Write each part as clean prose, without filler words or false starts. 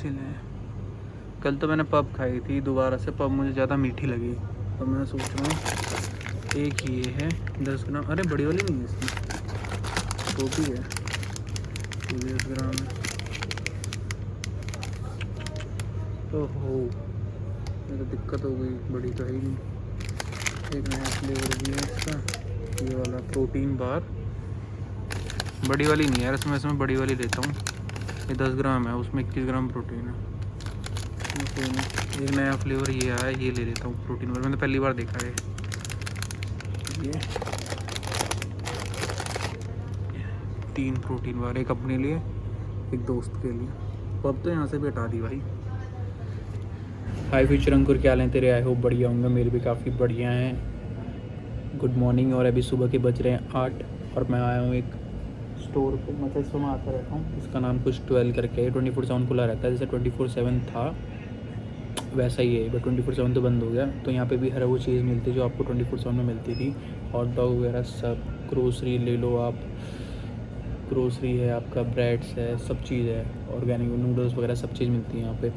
Scene है। कल तो मैंने पब खाई थी दोबारा से, पब मुझे ज़्यादा मीठी लगी, तो मैं सोच रहा हूँ एक ये है 10 ग्राम, अरे बड़ी वाली नहीं है इसमें, छोटी है, ये भी 10 ग्राम है। ओहो ये तो दिक्कत हो गई, बड़ी तो है ही नहीं। एक नया फ्लेवर भी है इसका, ये वाला प्रोटीन बार, बड़ी वाली नहीं यार, इसमें बड़ी वाली लेता हूँ। ये 10 ग्राम है, उसमें 21 ग्राम प्रोटीन है। कोई नहीं, एक नया फ्लेवर ये आया, ये ले लेता हूँ प्रोटीन बार, मैंने पहली बार देखा है ये 3 प्रोटीन बार, एक अपने लिए एक दोस्त के लिए। तो अब तो यहाँ से भी हटा दी भाई। हाय फ्यूचर अंकुर, क्या हाल है तेरे? आई होप बढ़िया होंगे, मेरे भी काफ़ी बढ़िया हैं। गुड मॉर्निंग, और अभी सुबह के बज रहे हैं 8 और मैं आया हूँ एक स्टोर पे, मतलब इसमें मैं आता रहता हूँ, इसका नाम कुछ 12 करके है, 24/7 खुला रहता है, जैसे 24/7 था वैसा ही है, बट 24/7 तो बंद हो गया। तो यहाँ पे भी हर वो चीज़ मिलती है जो आपको 24/7 में मिलती थी, हॉट डॉग वगैरह सब, ग्रोसरी ले लो आप, ग्रोसरी है आपका, ब्रेड्स है, सब चीज़ है, ऑर्गेनिक नूडल्स वगैरह सब चीज़ मिलती है यहाँ पे।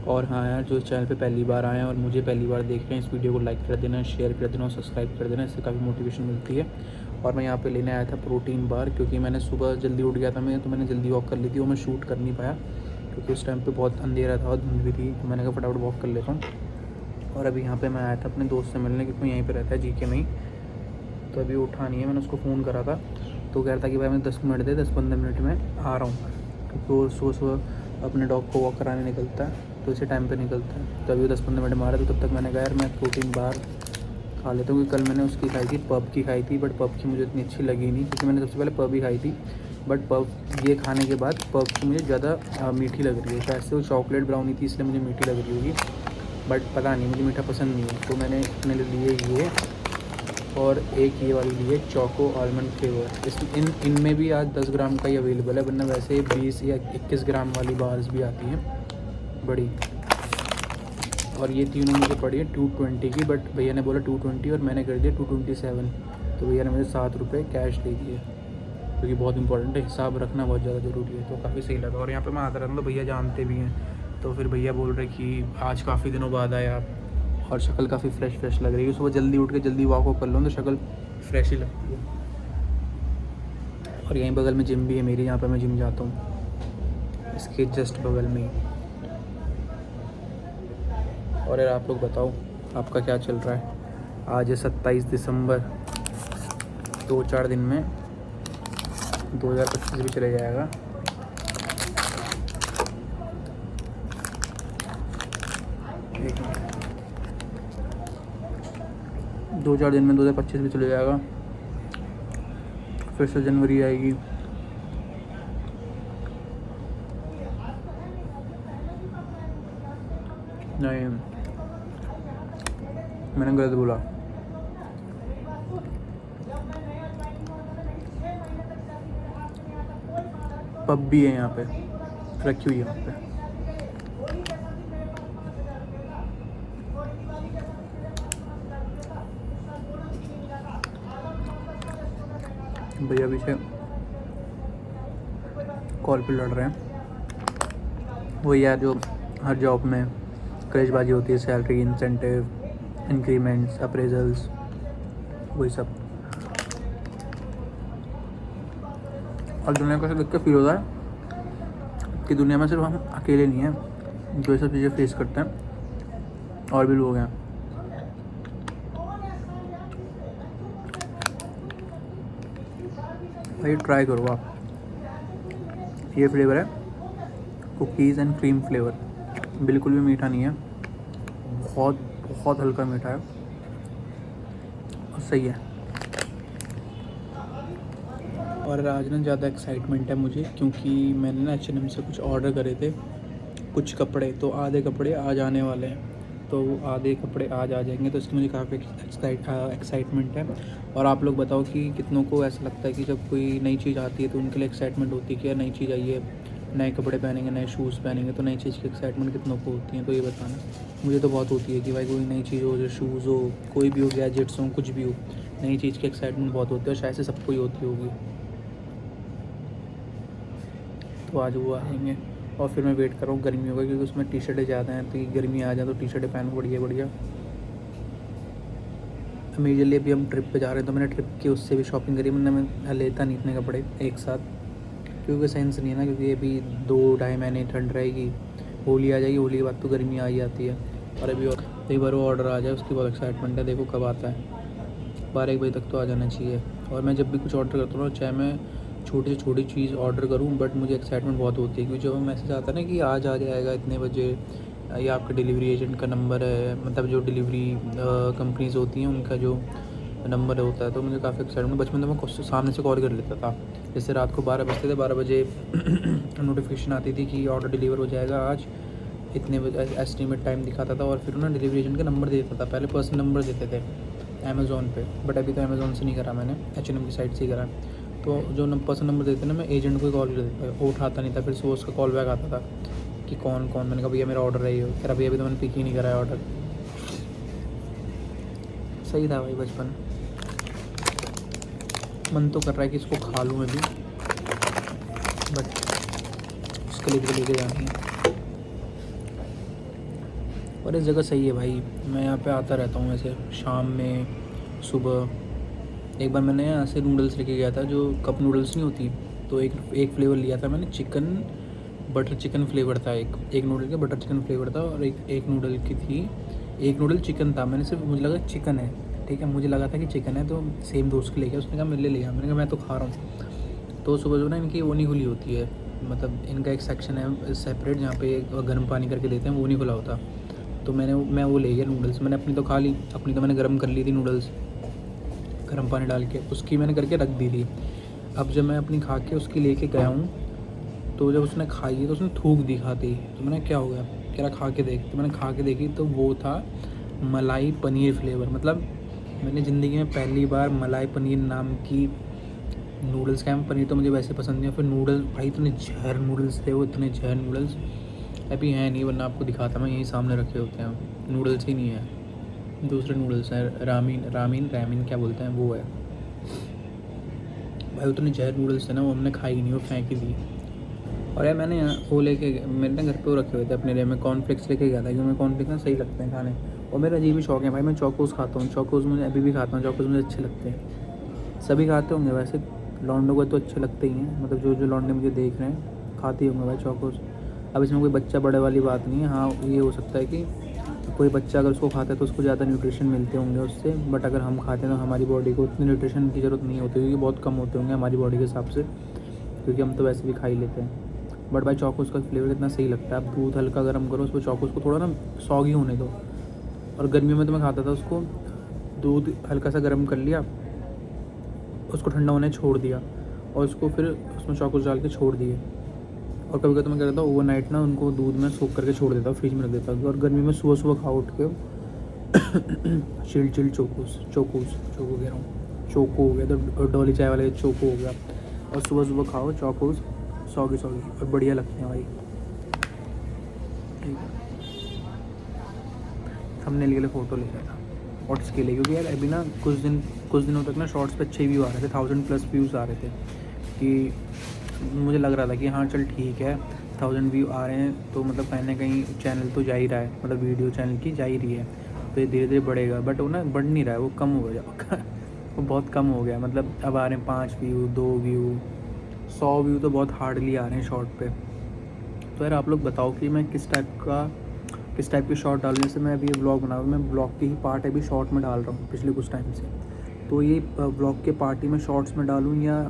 और हाँ यार, जो चैनल पे पहली बार आए हैं और मुझे पहली बार देख रहे हैं, इस वीडियो को लाइक कर देना, शेयर कर देना और सब्सक्राइब कर देना, इससे काफ़ी मोटिवेशन मिलती है। और मैं यहाँ पे लेने आया था प्रोटीन बार, क्योंकि मैंने सुबह जल्दी उठ गया था मैं, तो मैंने जल्दी वॉक कर ली थी, वो मैं शूट कर नहीं पाया क्योंकि उस टाइम पे बहुत अंधेरा था और धुंध भी थी, तो मैंने कहा फटाफट वॉक कर लेता हूँ। और अभी यहाँ पे मैं आया था अपने दोस्त से मिलने, क्योंकि यहीं पे रहता है जीके में ही, तो अभी उठा नहीं है, मैंने उसको फ़ोन करा था, तो कह रहा था कि भाई मैं 10 मिनट दे, 10-15 मिनट में आ रहा हूँ, क्योंकि वो सुबह सुबह अपने डॉग को वॉक कराने निकलता है, तो इसी टाइम पे निकलता है। तो अभी वो 10-15 मिनट में आ रहा है, तो तब तक मैंने कहा यार मैं प्रोटीन बार खा लेता हूँ, क्योंकि कल मैंने उसकी खाई थी, पब की खाई थी, बट पब की मुझे इतनी अच्छी लगी नहीं, क्योंकि मैंने सबसे पहले पब ही खाई थी, बट पब ये खाने के बाद पब की मुझे ज़्यादा मीठी लग रही है, शायद से वो चॉकलेट ब्राउनी थी इसलिए मुझे मीठी लग रही होगी, बट पता नहीं, मुझे मीठा पसंद नहीं है। तो मैंने अपने लिए ये और एक ये वाली ली है चोको आलमंड फ्लेवर। इनमें भी आज 10 ग्राम का ही अवेलेबल है, वरना वैसे 20 या 21 ग्राम वाली बार्स भी आती हैं बड़ी। और ये तीनों मुझे पड़ी है 220 की, बट भैया ने बोला 220 और मैंने कर दिया 227, तो भैया ने मुझे 7 रुपये कैश दे दिए, क्योंकि बहुत इंपॉर्टेंट है, हिसाब रखना बहुत ज़्यादा ज़रूरी है, तो काफ़ी सही लगा। और यहाँ पे मैं आता रहता हूँ, भैया जानते भी हैं, तो फिर भैया बोल रहे कि आज काफ़ी दिनों बाद आए आप, और शक्ल काफ़ी फ्रेश लग रही है, सुबह जल्दी उठ के जल्दी वॉक कर लो तो शक्ल फ्रेश ही लगती है। और यहीं बगल में जिम भी है मेरी, यहाँ पे मैं जिम जाता हूँ, इसके जस्ट बगल में ही। और यार आप लोग बताओ आपका क्या चल रहा है? आज है 27 दिसंबर, 2-4 दिन में 2025 भी चले जाएगा। एक मिनट, 2-4 दिन में 2025 भी चले जाएगा, फिर से जनवरी आएगी। नहीं, मैंने गलत बोला, पब भी है यहाँ पे रखी हुई है यहाँ पे। भैया पीछे कॉल पे लड़ रहे हैं, वो यार जो हर जॉब में क्रेजबाजी होती है, सैलरी, इंसेंटिव, इंक्रीमेंट्स, अप्रेजल्स, वही सब। और दुनिया को देख के फील होता है कि दुनिया में सिर्फ हम अकेले नहीं हैं जो ये सब चीज़ें फेस करते हैं, और भी लोग हैं। भाई ट्राई करो आप, ये फ्लेवर है कुकीज़ एंड क्रीम फ्लेवर, बिल्कुल भी मीठा नहीं है, बहुत बहुत हल्का मीठा है और सही है। और आज ना ज़्यादा एक्साइटमेंट है मुझे, क्योंकि मैंने ना H&M से कुछ ऑर्डर करे थे, कुछ कपड़े, तो आधे कपड़े आज आने वाले हैं, तो आधे कपड़े आज आ जाएंगे, तो इसकी मुझे काफ़ी एक्साइटमेंट है। और आप लोग बताओ कि कितनों को ऐसा लगता है कि जब कोई नई चीज़ आती है तो उनके लिए एक्साइटमेंट होती है कि यार नई चीज़ आई है, नए कपड़े पहनेंगे, नए शूज़ पहनेंगे, तो नई चीज़ की एक्साइटमेंट कितनों को होती है, तो ये बताना। मुझे तो बहुत होती है कि भाई कोई नई चीज़ हो, जो शूज़ हो, कोई भी हो, गैजेट्स हो, कुछ भी हो, नई चीज़ की एक्साइटमेंट बहुत होती है, और शायद से सबको ही होती होगी। तो आज वो आएंगे। और फिर मैं वेट कर रहा हूँ गर्मियों का, क्योंकि उसमें टी शर्टें ज़्यादा हैं, तो ये गर्मी आ जाए तो टी शर्टें पहनूँ बढ़िया बढ़िया। मेजरली अभी हम ट्रिप पे जा रहे हैं, तो मैंने ट्रिप की उससे भी शॉपिंग करी, मैं लेता नहीं इतने कपड़े एक साथ, क्योंकि सेंस नहीं है ना, क्योंकि अभी 2-2.5 महीने ठंड रहेगी, होली आ जाएगी, होली के बाद तो गर्मी आ ही जाती है। और अभी और कई बार वो ऑर्डर आ जाए, उसकी बहुत एक्साइटमेंट है, देखो कब आता है। 12-1 बजे तक तो आ जाना चाहिए। और मैं जब भी कुछ ऑर्डर करता हूँ ना, चाहे मैं छोटी से छोटी चीज़ ऑर्डर करूँ, बट मुझे एक्साइटमेंट बहुत होती है, क्योंकि जब मैसेज आता है ना कि आज आ जाएगा इतने बजे, या आपका डिलीवरी एजेंट का नंबर है, मतलब जो डिलीवरी कंपनीज होती हैं उनका जो नंबर होता है, तो मुझे काफ़ी एक्साइटमेंट। बचपन में मैं सामने से कॉल कर लेता था, जैसे रात को 12 बजते थे, 12 बजे नोटिफिकेशन आती थी कि ऑर्डर डिलीवर हो जाएगा आज इतने बजे, एस्टिमेट टाइम दिखाता था, और फिर ना डिलीवरी एजेंट का नंबर देता था। पहले पर्सनल नंबर देते थे अमेज़ोन पे, बट अभी तो अमेज़ोन से नहीं करा मैंने, H&M की साइट से ही करा। तो जो पर्सनल नंबर देते ना, मैं एजेंट को ही कॉल कर देता, वो उठाता नहीं था, फिर सुबह उसका कॉल बैक आता था कि कौन कौन। मैंने कहा भैया मेरा ऑर्डर है, कह रहा भैया अभी तो मैंने पिक ही नहीं करा है ऑर्डर। सही था भाई बचपन। मन तो कर रहा है कि इसको खा लूँ मैं भी, बट उसके लिए भी लेके जानी है। और इस जगह सही है भाई, मैं यहाँ पे आता रहता हूँ ऐसे शाम में, सुबह। एक बार मैंने यहाँ से नूडल्स लेके गया था, जो कप नूडल्स नहीं होती, तो एक फ्लेवर लिया था मैंने, चिकन बटर चिकन फ्लेवर था, एक नूडल का बटर चिकन फ्लेवर था, और एक नूडल की थी, एक नूडल चिकन था। मैंने सिर्फ, मुझे लगा चिकन है, ठीक है, मुझे लगा था कि चिकन है, तो सेम दोस्त के ले गया, उसने कहा मेरे लिए ले गया, मैंने कहा मैं तो खा रहा हूँ। तो सुबह जो ना इनकी वो नहीं खुली होती है, मतलब इनका एक सेक्शन है सेपरेट जहाँ पे गर्म पानी करके देते हैं, वो नहीं खुला होता। तो मैं वो ले गया नूडल्स, मैंने अपनी तो खा ली, अपनी तो मैंने गर्म कर ली थी नूडल्स, गर्म पानी डाल के उसकी मैंने करके रख दी थी। अब जब मैं अपनी खा के उसकी लेके गया हूँ, तो जब उसने खाई तो उसने थूक दी खाती, तो मैंने क्या हो गया, कह रहा खा के देख, तो मैंने खा के देखी, तो वो था मलाई पनीर फ्लेवर। मतलब मैंने ज़िंदगी में पहली बार मलाई पनीर नाम की नूडल्स खाए। पनीर तो मुझे वैसे पसंद नहीं है, फिर नूडल्स भाई इतने जहर नूडल्स थे वो, इतने जहर नूडल्स। अभी हैं नहीं, वरना आपको दिखाता, मैं यहीं सामने रखे होते हैं। नूडल्स ही नहीं है, दूसरे नूडल्स हैं, रामीन क्या बोलते हैं, वो है भाई। उतने जहर नूडल्स थे ना, वो हमने खाई नहीं, वो फेंक ही दी। और यार मैंने वो लेके, मेरे ना घर पे वो रखे हुए थे अपने लिए, मैं कॉर्नफ्लेक्स लेके गया था, क्योंकि मैं कॉर्नफ्लेक्स ना सही लगते हैं खाने। और मेरा अजीब ही शौक है भाई, मैं चौकोस खाता हूँ, चौकोस मुझे अभी भी खाता हूँ, चौकोस मुझे अच्छे लगते हैं। सभी खाते होंगे वैसे, लौंडों को तो अच्छे लगते ही हैं, मतलब जो लौंडे मुझे देख रहे हैं खाते होंगे भाई चौकोस। अब इसमें कोई बच्चा बड़े वाली बात नहीं है। हाँ ये हो सकता है कि कोई बच्चा अगर उसको खाता है तो उसको ज़्यादा न्यूट्रिशन मिलते होंगे उससे, बट अगर हम खाते हैं तो हमारी बॉडी को उतनी न्यूट्रिशन की ज़रूरत नहीं होती, क्योंकि बहुत कम होते होंगे हमारी बॉडी के हिसाब से, क्योंकि हम तो वैसे भी खा ही लेते हैं। बट भाई चौकोस का फ्लेवर कितना सही लगता है। आप दूध हल्का गर्म करो, उसको चौकोस को थोड़ा ना सॉगी होने दो। और गर्मियों में तो मैं खाता था उसको, दूध हल्का सा गर्म कर लिया, उसको ठंडा होने छोड़ दिया, और उसको फिर उसमें चौकोस डाल के छोड़ दिए। और कभी कभी तो मैं क्या करता हूँ, ओवरनाइट ना उनको दूध में सोख करके छोड़ देता हूँ, फ्रिज में रख देता हूँ। और गर्मी में सुबह सुबह खाओ उठ के चिल चोको कह रहा हूँ, चोको हो गया, तो डॉली चाय वाले चोको हो गया। और सुबह सुबह खाओ चौकोस, सॉगी और बढ़िया लगते हैं भाई। ठीक है, थंबनेल के लिए फ़ोटो ले रहा था और इसके लिए, क्योंकि यार अभी ना कुछ दिनों तक ना शॉर्ट्स पे अच्छे व्यू आ रहे थे, 1000+ व्यूज़ आ रहे थे, कि मुझे लग रहा था कि हाँ चल ठीक है 1000 व्यू आ रहे हैं, तो मतलब कहीं ना कहीं चैनल तो जा ही रहा है, मतलब वीडियो चैनल की जा ही रही है, तो ये धीरे धीरे बढ़ेगा। बट वो ना बढ़ नहीं रहा है, वो कम हो गया वो बहुत कम हो गया। मतलब अब आ रहे हैं 5 व्यू, 2 व्यू, 100 व्यू तो बहुत हार्डली आ रहे हैं शॉर्ट पे। तो यार आप लोग बताओ कि मैं किस टाइप की शॉर्ट डालूँ। जैसे मैं अभी ये ब्लॉग बना रहा हूँ, मैं ब्लॉग की ही पार्ट अभी शॉर्ट में डाल रहा हूँ पिछले कुछ टाइम से। तो ये ब्लॉग के पार्ट ही मैं शॉर्ट्स में डालूँ, या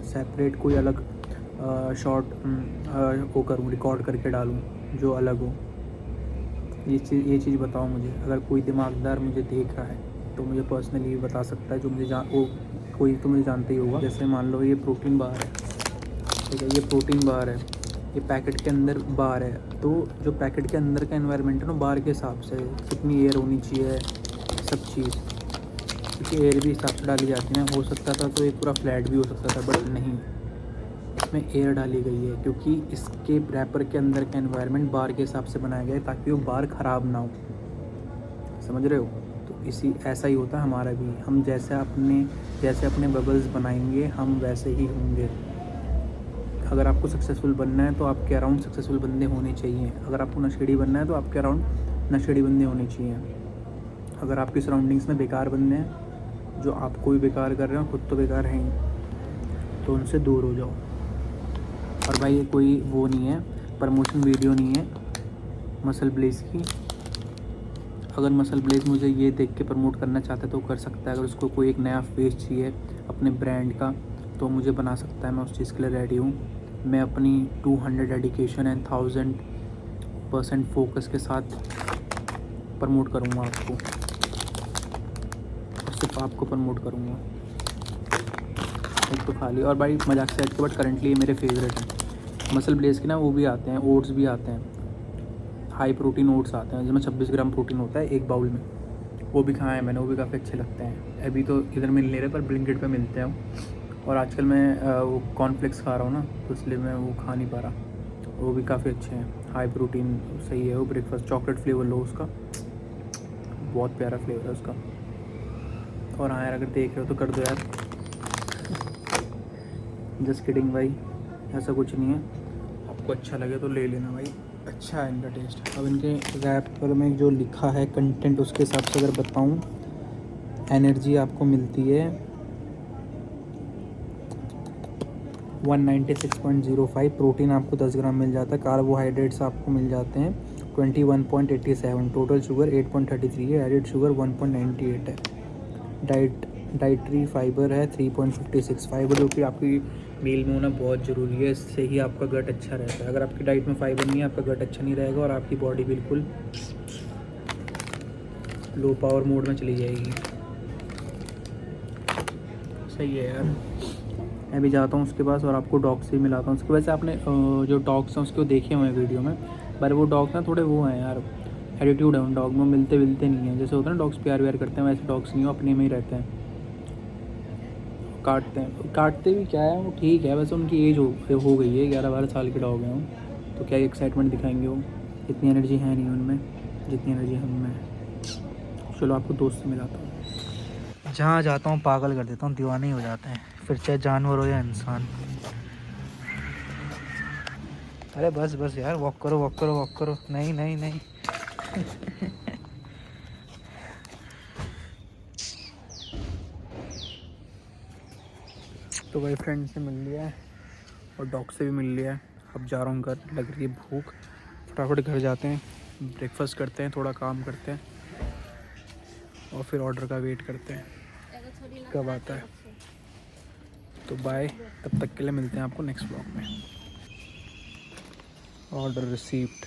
सेपरेट कोई अलग शॉर्ट वो करूँ, रिकॉर्ड करके डालूँ जो अलग हो। ये चीज़ बताओ मुझे। अगर कोई दिमागदार मुझे देख रहा है तो मुझे पर्सनली बता सकता है, जो मुझे कोई तो मुझे जानते ही होगा। जैसे मान लो ये प्रोटीन बार है, ठीक है, ये प्रोटीन बार है, ये पैकेट के अंदर बार है, तो जो पैकेट के अंदर का एनवायरनमेंट है ना, बार के हिसाब से कितनी एयर होनी चाहिए, सब चीज़, क्योंकि एयर भी हिसाब से डाली जाती है ना। हो सकता था तो ये पूरा फ्लैट भी हो सकता था, बट नहीं, इसमें एयर डाली गई है, क्योंकि इसके रैपर के अंदर का एनवायरनमेंट बार के हिसाब से बनाया गया है, ताकि वो बार ख़राब ना हो। समझ रहे हो? तो ऐसा ही होता है हमारा भी। हम जैसे अपने बबल्स बनाएंगे, हम वैसे ही होंगे। अगर आपको सक्सेसफुल बनना है तो आपके अराउंड सक्सेसफुल बंदे होने चाहिए। अगर आपको नशेड़ी बनना है तो आपके अराउंड नशेड़ी बंदे होने चाहिए। अगर आपकी सराउंडिंग्स में बेकार बंदे हैं जो आपको भी बेकार कर रहे हो, खुद तो बेकार हैं ही, तो उनसे दूर हो जाओ। और भाई ये कोई वो नहीं है, प्रमोशन वीडियो नहीं है मसल ब्लेस की। अगर मसल ब्लेस मुझे ये देख के प्रमोट करना चाहता है तो कर सकता है। अगर उसको कोई एक नया फेस चाहिए अपने ब्रांड का तो मुझे बना सकता है, मैं उस चीज़ के लिए रेडी हूँ। मैं अपनी 200 डेडिकेशन एंड 1000% फोकस के साथ प्रमोट करूँगा आपको, और सिर्फ आपको प्रमोट करूँगा। एक तो खाली, और भाई मजाक से हट के, बट करंटली ये मेरे फेवरेट हैं मसल ब्लेस के ना। वो भी आते हैं, ओट्स भी आते हैं, हाई प्रोटीन ओट्स आते हैं जिसमें 26 ग्राम प्रोटीन होता है एक बाउल में। वो भी खाए हैं मैंने, वो भी काफ़ी अच्छे लगते हैं। अभी तो इधर मिल नहीं रहे पर ब्लिंकिट पे मिलते हैं। और आजकल मैं वो कॉर्नफ्लेक्स खा रहा हूँ ना, तो इसलिए मैं वो खा नहीं पा रहा। वो भी काफ़ी अच्छे हैं, हाई प्रोटीन सही है वो। ब्रेकफास्ट चॉकलेट फ्लेवर लो उसका, बहुत प्यारा फ्लेवर है उसका। और हाँ यार, अगर देख रहे हो तो कर दो यार, जस्ट किडिंग भाई, ऐसा कुछ नहीं है। आपको अच्छा लगे तो ले लेना भाई, अच्छा है इनका टेस्ट। अब इनके रैपर में जो लिखा है कंटेंट, उसके हिसाब से अगर बताऊं, एनर्जी आपको मिलती है 196.05, प्रोटीन आपको 10 ग्राम मिल जाता है, कार्बोहाइड्रेट्स आपको मिल जाते हैं 21.87, टोटल शुगर 8.33 है, एडिड शुगर 1.98 है, डाइटरी फाइबर है 3.56। फाइबर जो कि आपकी मील में होना बहुत ज़रूरी है, इससे ही आपका गट अच्छा रहता है। अगर आपकी डाइट में फाइबर नहीं है, आपका गट अच्छा नहीं रहेगा और आपकी बॉडी बिल्कुल लो पावर मोड में चली जाएगी। सही है यार, मैं भी जाता हूँ उसके पास और आपको डॉग से मिलाता हूँ उसके। वैसे आपने जो डॉग्स हैं उसको देखे हुए हैं वीडियो में, पर वो डॉग ना थोड़े वो हैं यार, एटीट्यूड है उन डॉग में, मिलते नहीं हैं। जैसे होता है ना डॉग्स प्यार व्यार करते हैं, वैसे डॉग्स नहीं हो, अपने में ही रहते हैं, काटते भी क्या है वो, ठीक है। वैसे उनकी एज हो गई है, 11-12 साल के डॉग हैं वो, तो क्या एक्साइटमेंट दिखाएंगे वो, इतनी एनर्जी है नहीं उनमें जितनी एनर्जी हम में है। चलो आपको दोस्त से मिलाता हूँ। जहाँ जाता हूँ पागल कर देता हूँ, दीवाने ही हो जाते हैं, फिर चाहे जानवर हो या इंसान। अरे बस बस यार, वॉक करो वॉक करो वॉक करो, नहीं नहीं नहीं। तो भाई फ्रेंड से मिल लिया है और डॉग से भी मिल लिया है। अब जा रहा हूँ घर, लग रही है भूख, फटाफट घर जाते हैं, ब्रेकफास्ट करते हैं, थोड़ा काम करते हैं और फिर ऑर्डर का वेट करते हैं कब आता है। तो बाय, तब तक के लिए मिलते हैं आपको नेक्स्ट ब्लॉग में। Order received.